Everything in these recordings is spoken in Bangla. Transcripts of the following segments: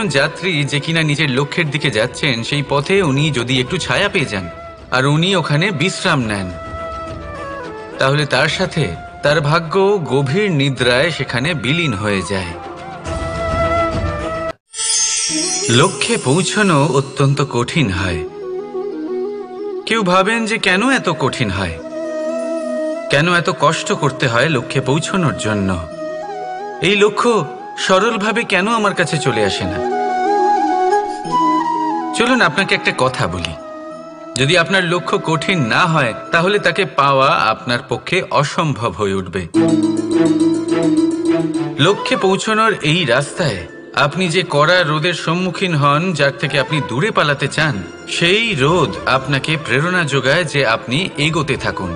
একজন যাত্রী যে কিনা নিজের লক্ষ্যের দিকে যাচ্ছেন, সেই পথে উনি যদি একটু ছায়া পেয়ে যান আর উনি ওখানে বিশ্রাম নেন, তাহলে তার সাথে তার ভাগ্য গভীর নিদ্রায় সেখানে বিলীন হয়ে যায়। লক্ষ্যে পৌঁছানো অত্যন্ত কঠিন হয়। কেউ ভাবেন যে কেন এত কঠিন হয়, কেন এত কষ্ট করতে হয় লক্ষ্যে পৌঁছানোর জন্য। এই লক্ষ্য সরলভাবে কেন আমার কাছে চলে আসে না? চলুন আপনাকে একটা কথা বলি, যদি আপনার লক্ষ্য কঠিন না হয় তাহলে তাকে পাওয়া আপনার পক্ষে অসম্ভব হয়ে উঠবে। লক্ষ্যে পৌঁছানোর এই রাস্তায় আপনি যে কড়া রোদের সম্মুখীন হন, যার থেকে আপনি দূরে পালাতে চান, সেই রোদ আপনাকে প্রেরণা যোগায় যে আপনি এগোতে থাকুন।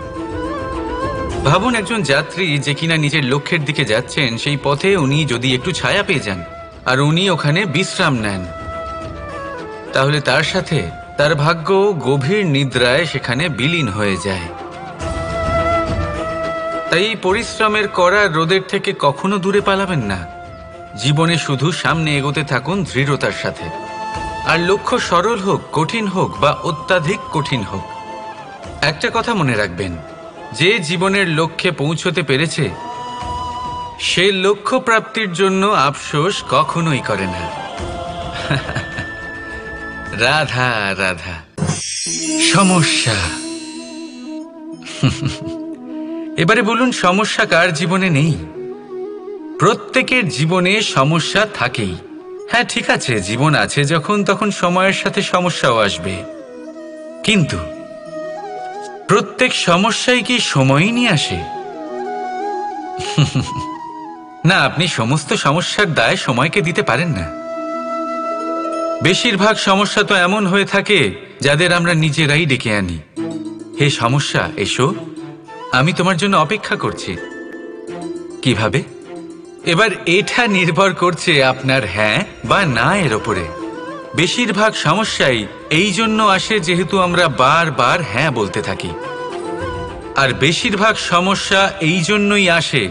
ভাবুন একজন যাত্রী যে কিনা নিজের লক্ষ্যের দিকে যাচ্ছেন, সেই পথে উনি যদি একটু ছায়া পেয়ে যান আর উনি ওখানে বিশ্রাম নেন, তাহলে তার সাথে তার ভাগ্য গভীর নিদ্রায় সেখানে বিলীন হয়ে যায়। তাই পরিশ্রমের কড়া রোদের থেকে কখনো দূরে পালাবেন না। জীবনে শুধু সামনে এগোতে থাকুন দৃঢ়তার সাথে। আর লক্ষ্য সরল হোক, কঠিন হোক বা অত্যাধিক কঠিন হোক, একটা কথা মনে রাখবেন, যে জীবনের লক্ষ্যে পৌঁছতে পেরেছে সে লক্ষ্য প্রাপ্তির জন্য আফসোস কখনোই করে না। রাধা রাধা। সমস্যা। এবারে বলুন, সমস্যা কার জীবনে নেই? প্রত্যেকের জীবনে সমস্যা থাকেই। হ্যাঁ ঠিক আছে, জীবন আছে যখন তখন সময়ের সাথে সমস্যাও আসবে, কিন্তু প্রত্যেক সমস্যাই কি সময়ই নিয়ে আসে? না, আপনি সমস্ত সমস্যার দায় সময়কে দিতে পারেন না। বেশিরভাগ সমস্যা তো এমন হয়ে থাকে যাদের আমরা নিজেরাই ডেকে আনি। হে সমস্যা, এসো, আমি তোমার জন্য অপেক্ষা করছি। কিভাবে? এবার এটা নির্ভর করছে আপনার হ্যাঁ বা না এর ওপরে। বেশিরভাগ সমস্যাই এই জন্য আসে যেহেতু আমরা বারবার হ্যাঁ বলতে থাকি, আর বেশিরভাগ সমস্যা এই জন্যই আসে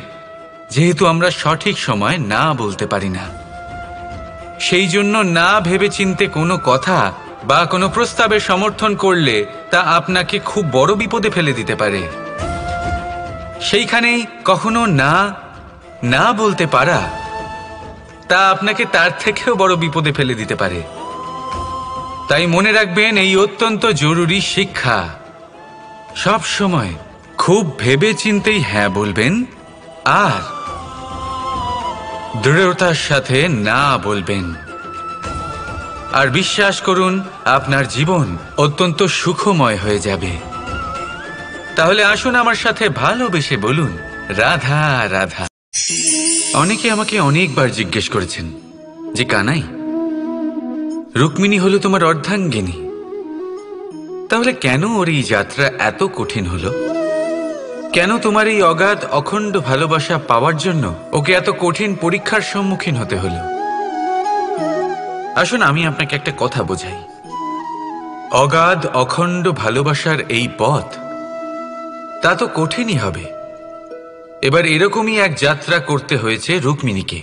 যেহেতু আমরা সঠিক সময় না বলতে পারি না। সেই জন্য না ভেবেচিন্তে কোনো কথা বা কোনো প্রস্তাবের সমর্থন করলে তা আপনাকে খুব বড় বিপদে ফেলে দিতে পারে। সেইখানেই কখনো না না বলতে পারা তা আপনাকে তার থেকেও বড় বিপদে ফেলে দিতে পারে। তাই মনে রাখবেন এই অত্যন্ত জরুরি শিক্ষা, সব সময় খুব ভেবেচিন্তেই হ্যাঁ বলবেন আর দৃঢ়তার সাথে না বলবেন। আর বিশ্বাস করুন, আপনার জীবন অত্যন্ত সুখময় হয়ে যাবে। তাহলে আসুন আমার সাথে ভালোবেসে বলুন, রাধা রাধা। অনেকে আমাকে অনেকবার জিজ্ঞেস করেছেন যে কানাই, রুক্মিণী হলো তোমার অর্ধাঙ্গিনী, তাহলে কেন ওর এই যাত্রা এত কঠিন হলো? কেন তোমার এই অগাধ অখণ্ড ভালোবাসা পাওয়ার জন্য ওকে এত কঠিন পরীক্ষার সম্মুখীন হতে হলো? আসুন আমি আপনাকে একটা কথা বোঝাই। অগাধ অখণ্ড ভালোবাসার এই পথ তা তো কঠিনই হবে। এবার এরকমই এক যাত্রা করতে হয়েছে রুক্মিণীকে,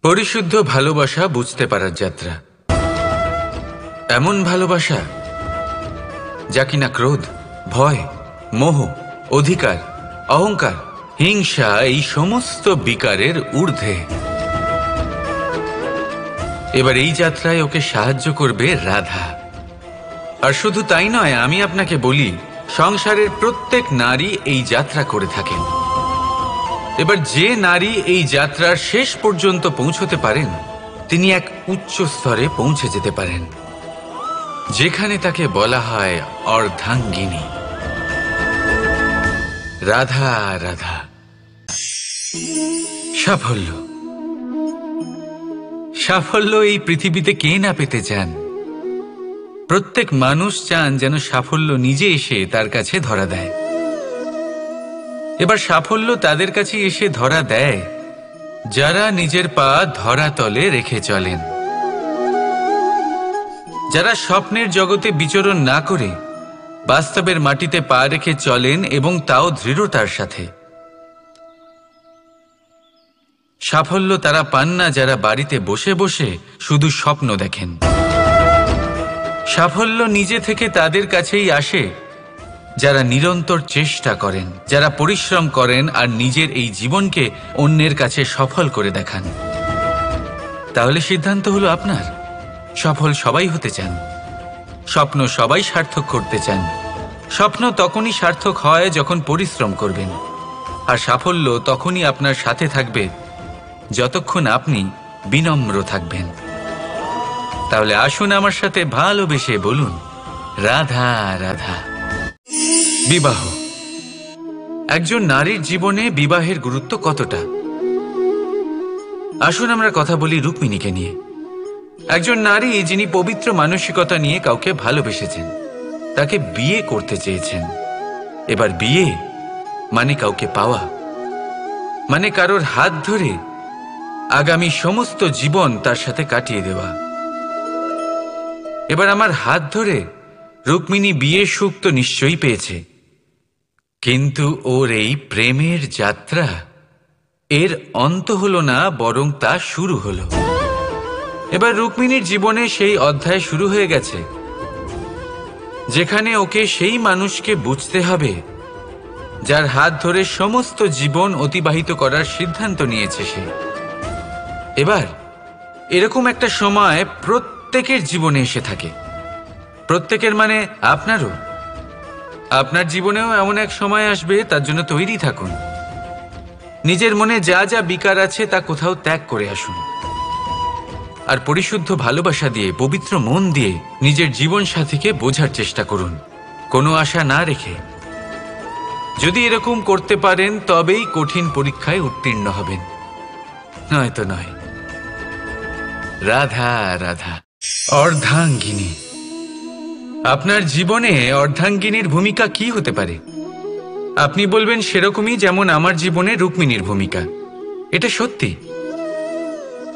পরিশুদ্ধ ভালোবাসা বুঝতে পারার যাত্রা। এমন ভালোবাসা যা কিনা ক্রোধ, ভয়, মোহ, অধিকার, অহংকার, হিংসা এই সমস্ত বিকারের ঊর্ধ্বে। এবার এই যাত্রায় ওকে সাহায্য করবে রাধা। আর শুধু তাই নয়, আমি আপনাকে বলি, সংসারের প্রত্যেক নারী এই যাত্রা করে থাকেন। এবার যে নারী এই যাত্রার শেষ পর্যন্ত পৌঁছতে পারেন, তিনি এক উচ্চ স্তরে পৌঁছে যেতে পারেন, যেখানে তাকে বলা হয় অর্ধাঙ্গিনী। রাধা রাধা। সাফল্য। সাফল্য এই পৃথিবীতে কে না পেতে চান? প্রত্যেক মানুষ চান যেন সাফল্য নিজে এসে তার কাছে ধরা দেয়। এবার সাফল্য তাদের কাছে এসে ধরা দেয় যারা নিজের পা ধরাতলে রেখে চলেন, যারা স্বপ্নের জগতে বিচরণ না করে বাস্তবের মাটিতে পা রেখে চলেন এবং তাও দৃঢ়তার সাথে। সাফল্য তারা পান না যারা বাড়িতে বসে বসে শুধু স্বপ্ন দেখেন। সাফল্য নিজে থেকে তাদের কাছেই আসে যারা নিরন্তর চেষ্টা করেন, যারা পরিশ্রম করেন আর নিজের এই জীবনকে অন্যের কাছে সফল করে দেখান। তাহলে সিদ্ধান্ত হলো আপনার। সফল সবাই হতে চান, স্বপ্ন সবাই সার্থক করতে চান। স্বপ্ন তখনই সার্থক হয় যখন পরিশ্রম করবেন, আর সাফল্য তখনই আপনার সাথে থাকবে যতক্ষণ আপনি বিনম্র থাকবেন। তাহলে আসুন আমার সাথে ভালোবেসে বলুন, রাধা রাধা। বিবাহ। একজন নারীর জীবনে বিবাহের গুরুত্ব কতটা? আসুন আমরা কথা বলি রুক্মিণীকে নিয়ে। একজন নারী যিনি পবিত্র মানসিকতা নিয়ে কাউকে ভালোবেসেছেন, তাকে বিয়ে করতে চেয়েছেন। এবার বিয়ে মানে কাউকে পাওয়া, মানে কারোর হাত ধরে আগামী সমস্ত জীবন তার সাথে কাটিয়ে দেওয়া। এবার আমার হাত ধরে রুক্মিণী বিয়ের সুখ তো নিশ্চয়ই পেয়েছে, কিন্তু ওর এই প্রেমের যাত্রা এর অন্ত হলো না, বরং তা শুরু হলো। এবার রুক্মিণীর জীবনে সেই অধ্যায় শুরু হয়ে গেছে যেখানে ওকে সেই মানুষকে বুঝতে হবে যার হাত ধরে সমস্ত জীবন অতিবাহিত করার সিদ্ধান্ত নিয়েছে সে। এবার এরকম একটা সময় প্রত্যেকের জীবনে এসে থাকে। প্রত্যেকের মানে আপনারও। আপনার জীবনেও এমন এক সময় আসবে, তার জন্য তৈরি থাকুন। নিজের মনে যা যা বিকার আছে তা কোথাও ত্যাগ করে আসুন, আর পরিশুদ্ধ ভালোবাসা দিয়ে, পবিত্র মন দিয়ে নিজের জীবন সাথীকে বোঝার চেষ্টা করুন, কোনো আশা না রেখে। যদি এরকম করতে পারেন তবেই কঠিন পরীক্ষায় উত্তীর্ণ হবেন, নয়তো নয়। রাধা রাধা। অর্ধাঙ্গিনী। আপনার জীবনে অর্ধাঙ্গিনীর ভূমিকা কি হতে পারে? আপনি বলবেন সেরকমই যেমন আমার জীবনে রুক্মিণীর ভূমিকা। এটা সত্যি,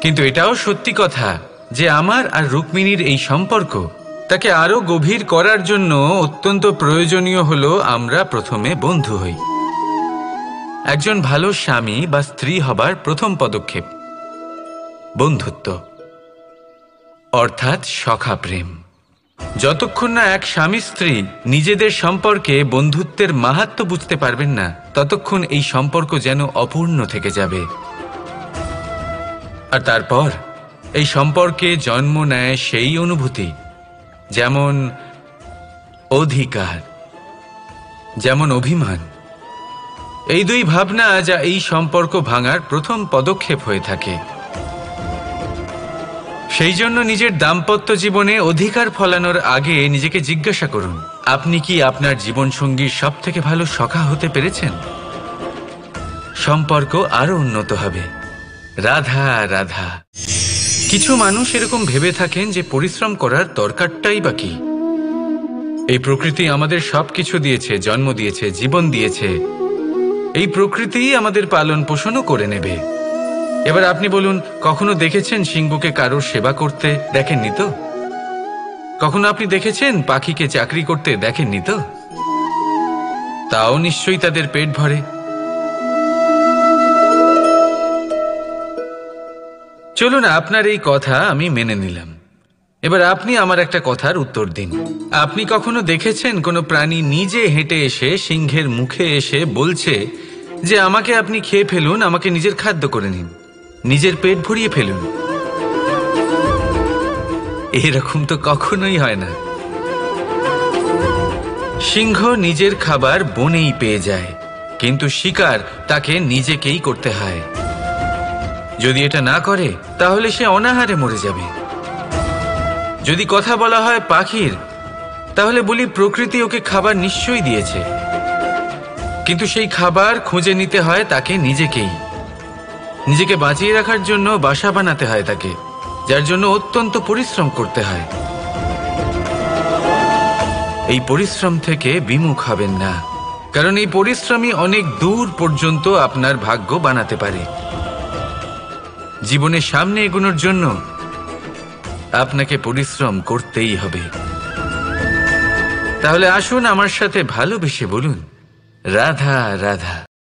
কিন্তু এটাও সত্যি কথা যে আমার আর রুক্মিণীর এই সম্পর্ক তাকে আরো গভীর করার জন্য অত্যন্ত প্রয়োজনীয় হলো আমরা প্রথমে বন্ধু হই। একজন ভালো স্বামী বা স্ত্রী হবার প্রথম পদক্ষেপ বন্ধুত্ব, অর্থাৎ সখা প্রেম। যতক্ষণ না এক স্বামী স্ত্রী নিজেদের সম্পর্কে বন্ধুত্বের মাহাত্ম্য বুঝতে পারবেন না, ততক্ষণ এই সম্পর্ক যেন অপূর্ণ থেকে যাবে। আর তারপর এই সম্পর্কে জন্ম নেয় সেই অনুভূতি, যেমন অধিকার, যেমন অভিমান। এই দুই ভাবনা যা এই সম্পর্ক ভাঙার প্রথম পদক্ষেপ হয়ে থাকে। সেই জন্য নিজের দাম্পত্য জীবনে অধিকার ফলানোর আগে নিজেকে জিজ্ঞাসা করুন, আপনি কি আপনার জীবনসঙ্গীর সব থেকে ভালো সখা হতে পেরেছেন? সম্পর্ক আরো উন্নত হবে। রাধা রাধা। কিছু মানুষ এরকম ভেবে থাকেন যে পরিশ্রম করার দরকারটাই বা কি? এই প্রকৃতি আমাদের সবকিছু দিয়েছে, জন্ম দিয়েছে, জীবন দিয়েছে। এই প্রকৃতিই আমাদের পালন পোষণও করে নেবে। এবার আপনি বলুন, কখনো দেখেছেন সিংহকে কারোর সেবা করতে? দেখেননি তো। কখনো আপনি দেখেছেন পাখিকে চাকরি করতে? দেখেননি তো। তাও নিশ্চয়ই তাদের পেট ভরে। চলুন, আপনার এই কথা আমি মেনে নিলাম। এবার আপনি আমার একটা কথার উত্তর দিন। আপনি কখনো দেখেছেন কোনো প্রাণী নিজে হেঁটে এসে সিংহের মুখে এসে বলছে যে আমাকে আপনি খেয়ে ফেলুন, আমাকে নিজের খাদ্য করে নিন, নিজের পেট ভরিয়ে ফেলুন? এরকম তো কখনোই হয় না। সিংহ নিজের খাবার বনেই পেয়ে যায়, কিন্তু শিকার তাকে নিজেকেই করতে হয়। যদি এটা না করে তাহলে সে অনাহারে মরে যাবে। যদি কথা বলা হয় পাখির, তাহলে বলি প্রকৃতি ওকে খাবার নিশ্চয়ই দিয়েছে, কিন্তু সেই খাবার খুঁজে নিতে হয় তাকে নিজেকেই। নিজেকে বাঁচিয়ে রাখার জন্য বাসা বানাতে হয় তাকে, যার জন্য অত্যন্ত পরিশ্রম করতে হয়। এই পরিশ্রম থেকে বিমুখ হবেন না, কারণ এই পরিশ্রমই অনেক দূর পর্যন্ত আপনার ভাগ্য বানাতে পারে। জীবনের সামনে এগোনোর জন্য আপনাকে পরিশ্রম করতেই হবে। তাহলে আসুন আমার সাথে ভালোবেসে বলুন, রাধা রাধা।